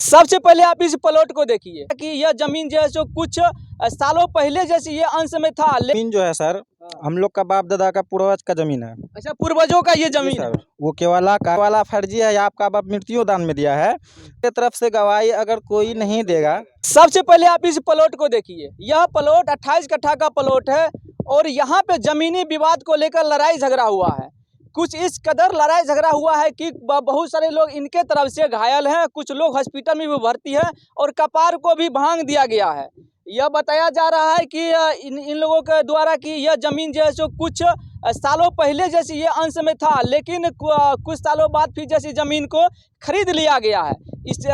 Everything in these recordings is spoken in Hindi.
सबसे पहले आप इस प्लॉट को देखिए कि यह जमीन जो है सो कुछ सालों पहले जैसे ये अंश में था। जमीन जो है सर, हम लोग का बाप दादा का पूर्वज का जमीन है। अच्छा, पूर्वजों का ये जमीन सर, है। वो केवाला फर्जी है या आपका बाप मृत्यु दान में दिया है के तरफ से गवाही अगर कोई नहीं देगा। सबसे पहले आप इस प्लॉट को देखिए। यह प्लॉट 28 कट्ठा का प्लॉट है और यहाँ पे जमीनी विवाद को लेकर लड़ाई झगड़ा हुआ है। कुछ इस कदर लड़ाई झगड़ा हुआ है कि बहुत सारे लोग इनके तरफ से घायल हैं, कुछ लोग हॉस्पिटल में भी भर्ती है और कपार को भी भांग दिया गया है। यह बताया जा रहा है कि इन लोगों के द्वारा कि यह जमीन जो है सो कुछ सालों पहले जैसे ये अंश में था, लेकिन कुछ सालों बाद फिर जैसी जमीन को खरीद लिया गया है।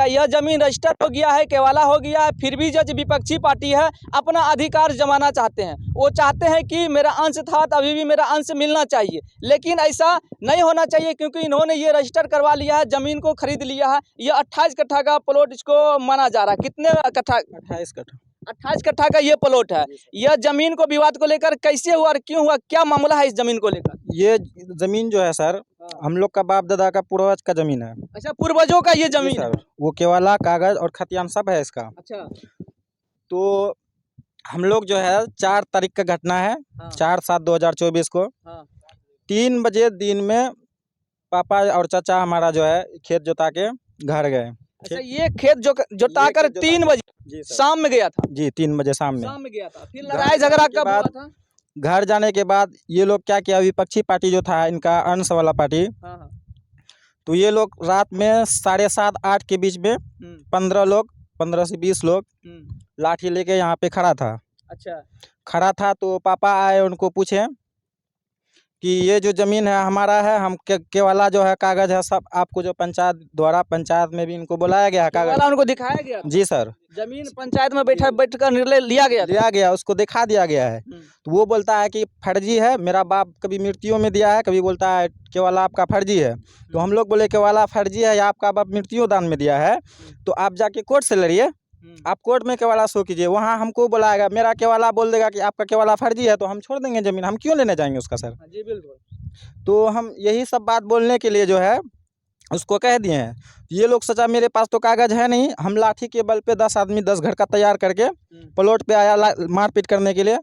यह जमीन रजिस्टर्ड हो गया है, केवाला हो गया है। फिर भी जो विपक्षी पार्टी है अपना अधिकार जमाना चाहते हैं। वो चाहते हैं कि मेरा अंश था तो अभी भी मेरा अंश मिलना चाहिए, लेकिन ऐसा नहीं होना चाहिए क्योंकि इन्होंने ये रजिस्टर करवा लिया है, जमीन को खरीद लिया है। ये 28 कट्ठा का प्लॉट इसको माना जा रहा है। कितने कट्ठा? 28 कट्ठा। 28 कट्ठा का ये प्लॉट है। यह जमीन को विवाद को लेकर कैसे हुआ और क्यों हुआ, क्या मामला है इस जमीन को लेकर? ये जमीन जो है सर, हम लोग का बाप दादा का पूर्वज का जमीन है। अच्छा, पूर्वजों का ये जमीन है। वो केवाला कागज और खतियान सब है इसका। अच्छा, तो हम लोग जो है 4 तारीख का घटना है, 4/7/2024 को 3 बजे दिन में पापा और चाचा हमारा जो है खेत जोता के घर गए। अच्छा, ये खेत जोता कर 3 बजे शाम में गया था। जी, 3 बजे शाम में गया था। फिर लड़ाई झगड़ा कब हुआ था? घर जाने के बाद ये लोग क्या किया, विपक्षी पार्टी जो था इनका अंश वाला पार्टी, तो ये लोग रात में 7:30-8 के बीच में 15 से 20 लोग लाठी लेके यहाँ पे खड़ा था। अच्छा, खड़ा था तो पापा आए, उनको पूछे कि ये जो जमीन है हमारा है, हम केवाला जो है कागज है सब आपको जो पंचायत द्वारा, पंचायत में भी इनको बुलाया गया है, कागज उनको दिखाया गया। जी सर, जमीन पंचायत में बैठकर निर्णय लिया गया, उसको दिखा दिया गया है। तो वो बोलता है कि फर्जी है, मेरा बाप कभी मृत्यु में दिया है, कभी बोलता है केवाला आपका फर्जी है। तो हम लोग बोले केवाला फर्जी है या आपका बाप मृत्यु दान में दिया है, तो आप जाके कोर्ट से लड़िए, आप कोर्ट में केवाला शो कीजिए, वहाँ हमको बुलाएगा। मेरा केवाला बोल देगा कि आपका केवाला फर्जी है तो हम छोड़ देंगे जमीन, हम क्यों लेने जाएंगे उसका सर। जी बिल्कुल। तो हम यही सब बात बोलने के लिए जो है उसको कह दिए हैं। ये लोग सोचा मेरे पास तो कागज है नहीं, हम लाठी के बल पे 10 आदमी 10 घर का तैयार करके प्लॉट पे आया मारपीट करने के लिए।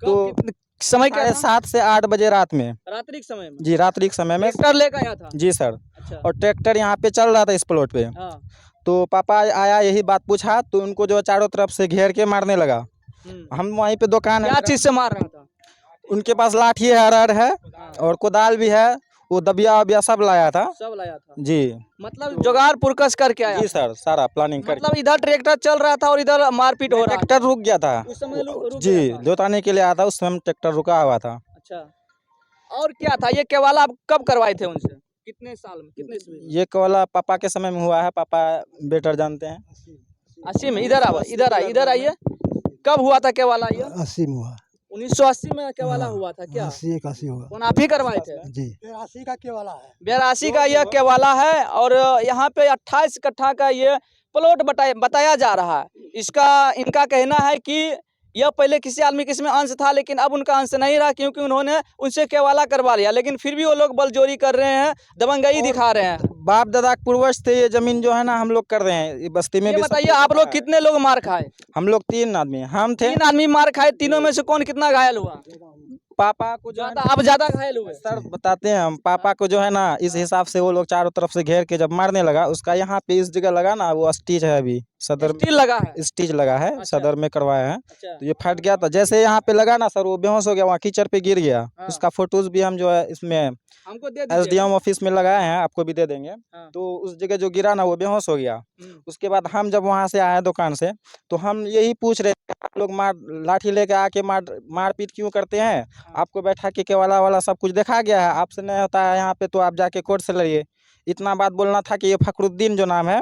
तो समय क्या 7 से 8 बजे रात में, रात्रि के समय में? जी, रात्रि के समय में ट्रैक्टर लेकर आया था। जी सर। अच्छा। और ट्रैक्टर यहाँ पे चल रहा था इस प्लॉट पे। तो पापा आया, यही बात पूछा तो उनको जो चारों तरफ से घेर के मारने लगा। हम वहीं पे दुकान है, क्या चीज से मार रहा था? उनके पास लाठी है, हर है और कोदाल भी है, वो दबिया सब लाया था जी। मतलब जुगाड़ पुरकस करके आया? जी सर, सारा प्लानिंग करके। मतलब इधर ट्रैक्टर चल रहा था और इधर मारपीट हो रहा था। ट्रैक्टर रुक गया था उस समय जी, जोताने के लिए आया था, उस समय ट्रैक्टर रुका हुआ था। अच्छा, और क्या था ये केवाला आप कब करवाए थे उनसे? कितने साल में, कितने ईस्वी में? ये केवाला पापा के समय में हुआ है, पापा बेटर जानते हैं। 80 में? इधर आइए। कब हुआ था केवाला ये? 80 में हुआ। 1980 में केवाला हुआ था क्या? 80-81 होगा। कौन आप ही करवाए थे? जी, 82 का केवाला है। 82 का यह केवाला है और यहाँ पे 28 कट्ठा का ये प्लॉट बताया जा रहा है। इनका कहना है कि यह पहले किसी आदमी किसी में अंश था, लेकिन अब उनका अंश नहीं रहा क्योंकि उन्होंने उनसे केवाला करवा लिया। लेकिन फिर भी वो लोग बलजोरी कर रहे हैं, दबंगई दिखा रहे हैं। बाप दादा पूर्वज थे, ये जमीन जो है ना हम लोग कर रहे हैं बस्ती में भी। बताइए आप लोग कितने लोग मार खाए? हम लोग 3 आदमी, हम थे 3 आदमी मार खाए। तीनों में से कौन कितना घायल हुआ? पापा को जो आप ज्यादा घायल हुए? सर बताते हैं हम, पापा को जो है ना इस हिसाब से वो लोग चारों तरफ से घेर के जब मारने लगा, उसका यहाँ पे इस जगह लगा ना, वो स्टिच है, अभी सदर स्टिच लगा है, स्टिच लगा है। अच्छा। सदर में करवाया है। अच्छा। तो ये फट गया था, जैसे यहाँ पे लगा ना सर, वो बेहोश हो गया, वहाँ कीचड़ पे गिर गया। उसका फोटोज भी हम जो है इसमें हमको दे SDM ऑफिस में लगाए हैं, आपको भी दे देंगे। तो उस जगह जो गिरा ना वो बेहोश हो गया। उसके बाद हम जब वहाँ से आए दुकान से, तो हम यही पूछ रहे थे आप लोग लाठी लेके आके मारपीट क्यों करते हैं? आपको बैठा के केवाला वाला सब कुछ देखा गया है, आपसे नहीं होता है यहाँ पे तो आप जाके कोर्ट से लड़िए। इतना बात बोलना था कि ये फखरुद्दीन जो नाम है,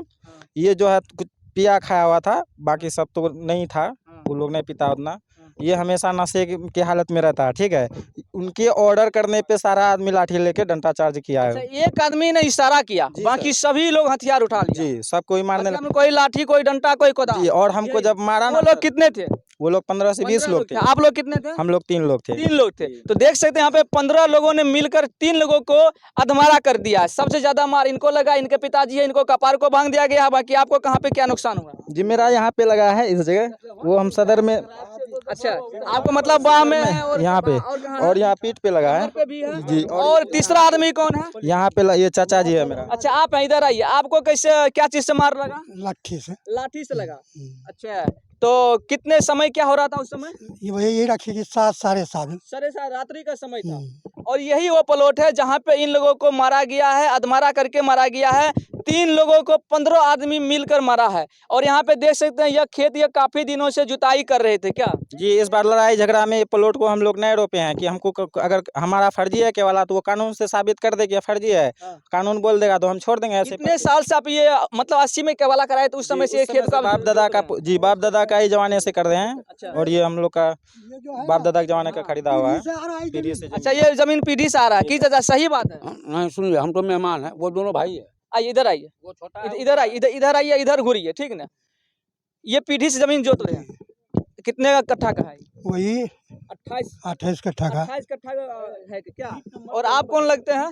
ये जो है कुछ पिया खाया हुआ था, बाकी सब तो नहीं था, वो लोग नहीं पीता उतना। ये हमेशा नशे की हालत में रहता है, ठीक है। उनके ऑर्डर करने पे सारा आदमी लाठी लेके डंडा चार्ज किया है। अच्छा, एक आदमी ने इशारा किया, बाकी सभी लोग हथियार उठा लिए? जी, सब कोई मारने लगा, कोई लाठी, कोई डंडा, कोई कोदाल। और हमको जब मारा ना, लोग कितने थे? वो लोग 15 से 20 लोग थे। आप लोग कितने थे? हम लोग 3 लोग थे। 3 लोग थे। तो देख सकते हैं यहाँ पे 15 लोगों ने मिलकर 3 लोगों को अधमरा कर दिया। सबसे ज्यादा मार इनको लगा, इनके पिताजी है, इनको कपार को भांग दिया गया। बाकी आपको कहाँ पे क्या नुकसान हुआ? जी मेरा यहाँ पे लगा है इस जगह, वो हम सदर में। अच्छा, आपको मतलब बाह में है और यहाँ पे और यहाँ पीठ पे लगा है पे भी है जी। और तीसरा आदमी कौन है? यहाँ पे ये चाचा जी है मेरा। अच्छा, आप इधर आइए। आपको कैसे, क्या चीज से मार लगा? लाठी से। लाठी से लगा। अच्छा, तो कितने समय क्या हो रहा था उस समय? ये वही यही रखी कि 7 साढ़े 7। 7:30 रात्रि का समय था। और यही वो प्लॉट है जहाँ पे इन लोगों को मारा गया है, अधमरा करके मारा गया है। 3 लोगों को 15 आदमी मिलकर मारा है। और यहाँ पे देख सकते हैं यह खेत ये काफी दिनों से जुताई कर रहे थे क्या? जी इस बार लड़ाई झगड़ा में प्लॉट को हम लोग नए रोपे हैं कि हमको अगर हमारा फर्जी है केवल तो वो कानून से साबित कर दे कि फर्जी है। कानून बोल देगा तो हम छोड़ देंगे। ऐसे कितने साल से आप ये मतलब 80 में केवाला कराए तो उस समय से ये खेत का बाप दादा का जी बाप दादा का ही जमाने से कर रहे हैं। और ये हम लोग का बाप दादा के जमाने का खरीदा हुआ है पीढ़ी से। अच्छा, ये जमीन पीढ़ी से आ रहा है कि चाचा सही बात है? नहीं सुनिए, हम तो मेहमान हैं, वो दोनों भाई है। आइए इधर आइए, वो छोटा है, इधर आइए, इधर आइए, इधर घूरिए, ठीक ना? ये पीढ़ी से जमीन जोत रहे हैं। कितने का कट्ठा का है? वही 28 कट्ठा का। 28 कट्ठा है क्या? और आप कौन लगते हैं?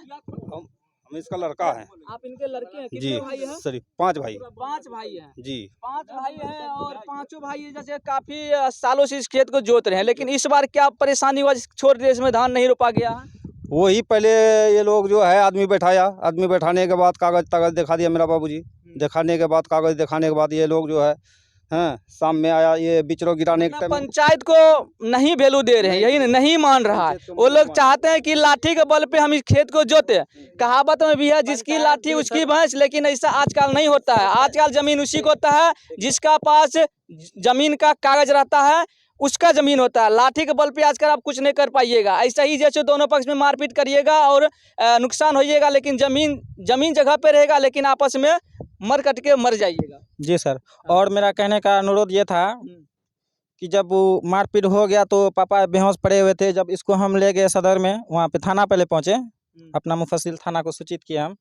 हम इसका लड़का है आप इनके लड़के हैं? जी। कितने भाई हैं? सॉरी 5 भाई 5 भाई हैं। जी। 5 भाई हैं और पांचों भाई जैसे काफी सालों से इस खेत को जोत रहे हैं, लेकिन इस बार क्या परेशानी हुआ छोड़ दिए, इसमें धान नहीं रोपा गया? वही पहले ये लोग जो है आदमी बैठाया, आदमी बैठाने के बाद कागज दिखा दिया मेरा बाबूजी। दिखाने के बाद कागज दिखाने के बाद ये लोग जो है शाम में आया, ये बिचरो गिराने के टाइम पंचायत को नहीं वैल्यू दे रहे हैं, यही नहीं मान रहा है। वो लोग चाहते हैं कि लाठी के बल पे हम इस खेत को जोते। कहावत में भी है जिसकी लाठी उसकी भैंस, लेकिन ऐसा आजकल नहीं होता है। आजकल जमीन उसी को होता है जिसका पास जमीन का कागज रहता है, उसका जमीन होता है। लाठी के बल पे आजकल आप कुछ नहीं कर पाइएगा। ऐसा ही जैसे दोनों पक्ष में मारपीट करिएगा और नुकसान होइएगा, लेकिन जमीन जगह पे रहेगा, लेकिन आपस में मर कट के मर जाइएगा। जी सर। और मेरा कहने का अनुरोध ये था कि जब वो मारपीट हो गया तो पापा बेहोश पड़े हुए थे। जब इसको हम ले गए सदर में, वहाँ पे थाना पहले पहुँचे, अपना मुफस्सिल थाना को सूचित किया हम।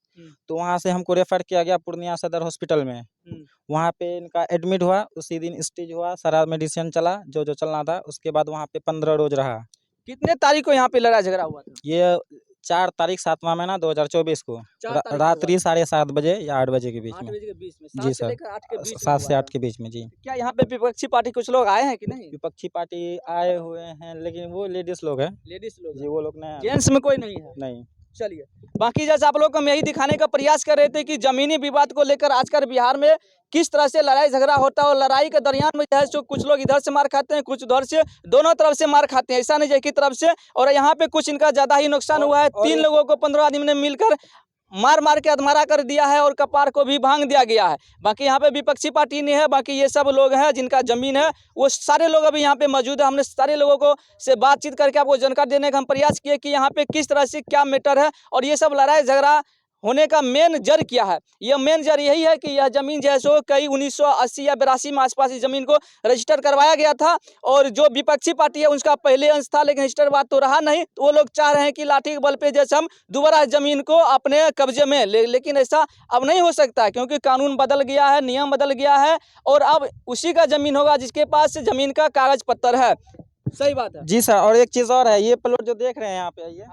तो वहाँ से हमको रेफर किया गया पूर्णिया सदर हॉस्पिटल में। वहाँ पे इनका एडमिट हुआ, उसी दिन स्टेज हुआ, सारा मेडिसिन चला जो चलना था। उसके बाद वहाँ पे 15 रोज रहा। कितने तारीख को यहाँ पे लड़ाई झगड़ा हुआ था? ये 4 तारीख 7वां महीना 2024 को रात्रि 7:30 बजे या 8 बजे के बीच 8 में। बजे के बीच में, जी 7 से सर, लेकर 8 के बीच में 7 से हुआ 8 के बीच में जी। है। क्या यहाँ पे विपक्षी पार्टी कुछ लोग आए हैं कि नहीं? विपक्षी पार्टी आए हुए हैं, लेकिन वो लेडीज लोग हैं लेडीज लोग जी, वो लोग नहीं आए। जेंट्स में कोई नहीं है। नहीं। चलिए, बाकी जैसे आप लोग को हम यही दिखाने का प्रयास कर रहे थे कि जमीनी विवाद को लेकर आजकल बिहार में किस तरह से लड़ाई झगड़ा होता है। और लड़ाई के दरमियान में जो है सो कुछ लोग इधर से मार खाते हैं, कुछ उधर से, दोनों तरफ से मार खाते हैं, ऐसा नहीं है एक ही तरफ से। और यहाँ पे कुछ इनका ज्यादा ही नुकसान हुआ है। 3 लोगों को 15 आदमी ने मिलकर मार के अधमरा कर दिया है और कपार को भी भांग दिया गया है। बाकी यहाँ पे विपक्षी पार्टी नहीं है, बाकी ये सब लोग हैं जिनका जमीन है, वो सारे लोग अभी यहाँ पे मौजूद है। हमने सारे लोगों को से बातचीत करके आपको जानकारी देने का हम प्रयास किए कि यहाँ पे किस तरह से क्या मैटर है और ये सब लड़ाई झगड़ा होने का मेन जड़ क्या है। यह मेन जड़ यही है कि यह जमीन जो है सो कई 1980 या 82 में आसपास इस जमीन को रजिस्टर करवाया गया था। और जो विपक्षी पार्टी है उसका पहले अंश था, लेकिन रजिस्टर बात तो रहा नहीं। तो वो लोग चाह रहे हैं कि लाठी के बल पे जैसे हम दोबारा जमीन को अपने कब्जे में लेकिन ऐसा अब नहीं हो सकता, क्योंकि कानून बदल गया है, नियम बदल गया है और अब उसी का जमीन होगा जिसके पास जमीन का कागज पत्तर है। सही बात है जी सर। और एक चीज और है, ये प्लॉट जो देख रहे हैं यहाँ पे, आइए,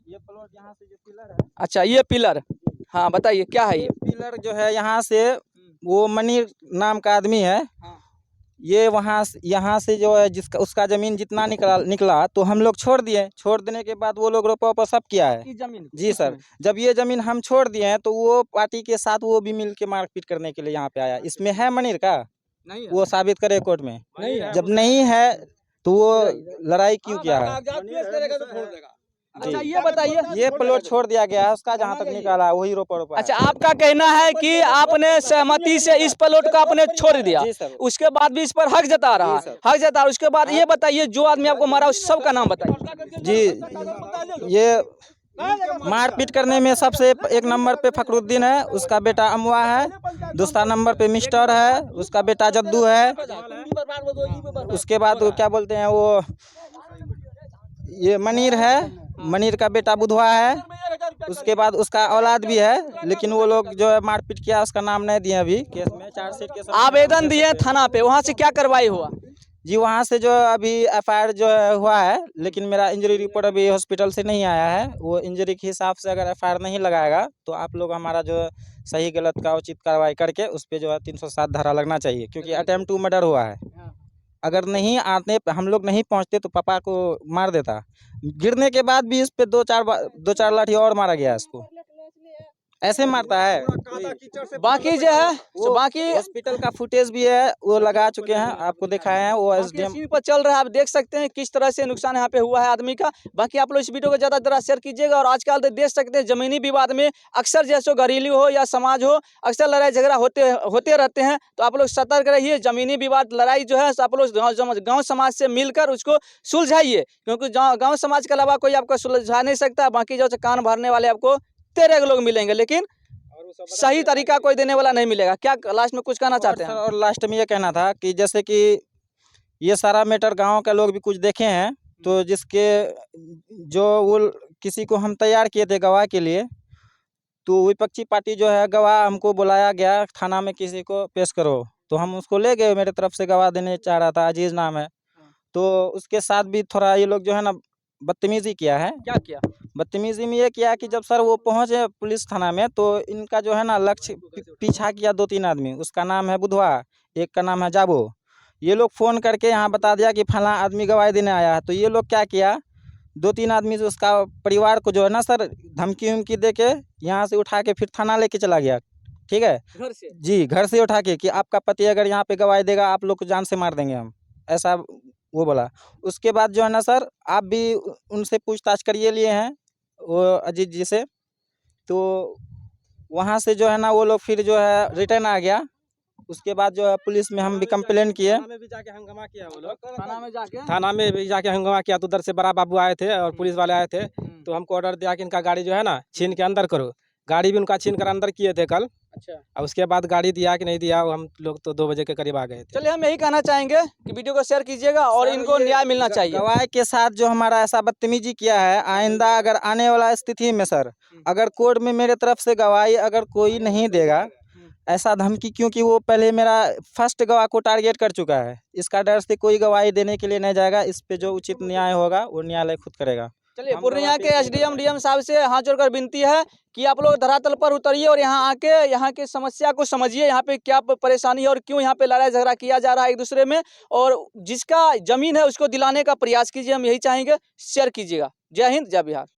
ये प्लॉट यहाँ से जो पिलर है। अच्छा, ये पिलर, हाँ बताइए क्या है ये? पिलर जो है यहाँ से वो मनीर नाम का आदमी है, ये यहाँ से जो है जिसका उसका जमीन जितना निकला तो हम लोग छोड़ दिए। छोड़ देने के बाद वो लोग रोपा सब किया है जमीन। जी सर। जब ये जमीन हम छोड़ दिए हैं तो वो पार्टी के साथ वो भी मिल के मारपीट करने के लिए यहाँ पे आया। इसमें है मनीर का? नहीं है। वो साबित करे कोर्ट में। नहीं है। जब नहीं है तो वो लड़ाई क्यों किया है? अच्छा, ये बताइए, ये प्लॉट छोड़ दिया गया है, उसका जहाँ तक निकाला वही रोपा। अच्छा, आपका कहना है कि आपने सहमति से इस प्लॉट को आपने छोड़ दिया, उसके बाद भी इस पर हक जता रहा, हक जता रहा। उसके बाद ये बताइए, जो आदमी आपको मारा उस सब का नाम बताइए। जी, ये मारपीट करने में सबसे 1 नंबर पे फखरुद्दीन है, उसका बेटा अमवा है। दूसरा नंबर पे मिस्टर है, उसका बेटा जद्दू है। उसके बाद वो क्या बोलते हैं, वो ये मनीर है, मनीर का बेटा बुधवा है। उसके बाद उसका औलाद भी है, लेकिन वो लोग जो है मारपीट किया उसका नाम नहीं दिए अभी केस में। चार्जशीट के आवेदन दिए थाना पे, वहाँ से क्या कार्रवाई हुआ? जी वहाँ से जो अभी एफआईआर जो है हुआ है, लेकिन मेरा इंजरी रिपोर्ट अभी हॉस्पिटल से नहीं आया है। वो इंजरी के हिसाब से अगर एफआईआर नहीं लगाएगा तो आप लोग हमारा जो सही गलत का उचित कार्रवाई करके उस पे जो है 307 धारा लगना चाहिए, क्योंकि अटेम्प्ट टू मर्डर हुआ है। अगर नहीं आते, हम लोग नहीं पहुँचते तो पापा को मार देता। गिरने के बाद भी इस पे दो चार लाठी और मारा गया इसको, ऐसे मारता है। बाकी जो है वो बाकी हॉस्पिटल का फुटेज भी है, वो लगा चुके हैं, आपको दिखाए हैं। वो बाकी एसडीएम स्क्रीन पर चल रहा है, आप देख सकते हैं किस तरह से नुकसान यहाँ पे हुआ है आदमी का। बाकी आप लोग इस वीडियो को ज़्यादा तरह शेयर कीजिएगा। और आजकल तो देख सकते हैं ज़मीनी विवाद में अक्सर जैसे घरेलू हो या समाज हो, अक्सर लड़ाई झगड़ा होते रहते हैं। तो आप लोग सतर्क रहिए। ज़मीनी विवाद लड़ाई जो है आप लोग गाँव समाज से मिलकर उसको सुलझाइए, क्योंकि गाँव समाज के अलावा कोई आपको सुलझा नहीं सकता। बाकी जो कान भरने वाले आपको तेरे लोग मिलेंगे, लेकिन सही तरीका कोई देने वाला नहीं मिलेगा। क्या लास्ट में कुछ कहना चाहते हैं? और लास्ट में ये कहना था कि जैसे कि ये सारा मैटर गांव के लोग भी कुछ देखे हैं, तो जिसके जो वो किसी को हम तैयार किए थे गवाह के लिए, तो विपक्षी पार्टी जो है गवाह हमको बुलाया गया थाना में, किसी को पेश करो, तो हम उसको ले गए। मेरे तरफ से गवाह देने चाह रहा था, अजीज नाम है। तो उसके साथ भी थोड़ा ये लोग जो है ना बदतमीजी किया है। क्या किया? बदतमीजी में ये किया कि जब सर वो पहुंचे पुलिस थाना में, तो इनका जो है ना लक्ष्य पीछा किया 2-3 आदमी। उसका नाम है बुधवा, एक का नाम है जाबो। ये लोग फ़ोन करके यहाँ बता दिया कि फला आदमी गवाही देने आया है। तो ये लोग क्या किया, 2-3 आदमी से उसका परिवार को जो है ना सर धमकी उमकी दे के यहाँ से उठा के फिर थाना लेके चला गया। ठीक है घर से? जी, घर से उठा के कि आपका पति अगर यहाँ पे गवाही देगा आप लोग को जान से मार देंगे हम, ऐसा वो बोला। उसके बाद जो है ना सर आप भी उनसे पूछताछ करिए लिए हैं वो अजीत जी से। तो वहाँ से जो है ना वो लोग फिर जो है रिटर्न आ गया। उसके बाद जो है पुलिस में हम भी कंप्लेन किए। थाना में भी जाके हंगामा किया वो लोग। थाना में जाके थाना में भी जाके हंगामा किया, तो उधर से बड़ा बाबू आए थे और पुलिस वाले आए थे। तो हमको ऑर्डर दिया कि इनका गाड़ी जो है ना छीन के अंदर करो। गाड़ी भी उनका छीन कर अंदर किए थे कल। अच्छा, और उसके बाद गाड़ी दिया कि नहीं दिया, वो हम लोग तो 2 बजे के करीब आ गए थे। चलिए हम यही कहना चाहेंगे कि वीडियो को शेयर कीजिएगा और सर, इनको ये न्याय मिलना चाहिए। गवाह के साथ जो हमारा ऐसा बदतमीजी किया है, आइंदा अगर आने वाला स्थिति में सर अगर कोर्ट में मेरे तरफ से गवाही अगर कोई नहीं देगा, ऐसा धमकी, क्योंकि वो पहले मेरा फर्स्ट गवाह को टारगेट कर चुका है, इसका डर से कोई गवाही देने के लिए नहीं जाएगा। इस पे जो उचित न्याय होगा वो न्यायालय खुद करेगा। चलिए हम पूर्णिया गवाह के एसडीएम डीएम साहब से हाथ जोड़कर विनती है कि आप लोग धरातल पर उतरिए और यहाँ आके यहाँ की समस्या को समझिए। यहाँ पे क्या परेशानी है और क्यों यहाँ पे लड़ाई झगड़ा किया जा रहा है एक दूसरे में, और जिसका जमीन है उसको दिलाने का प्रयास कीजिए। हम यही चाहेंगे, शेयर कीजिएगा। जय हिंद, जय बिहार।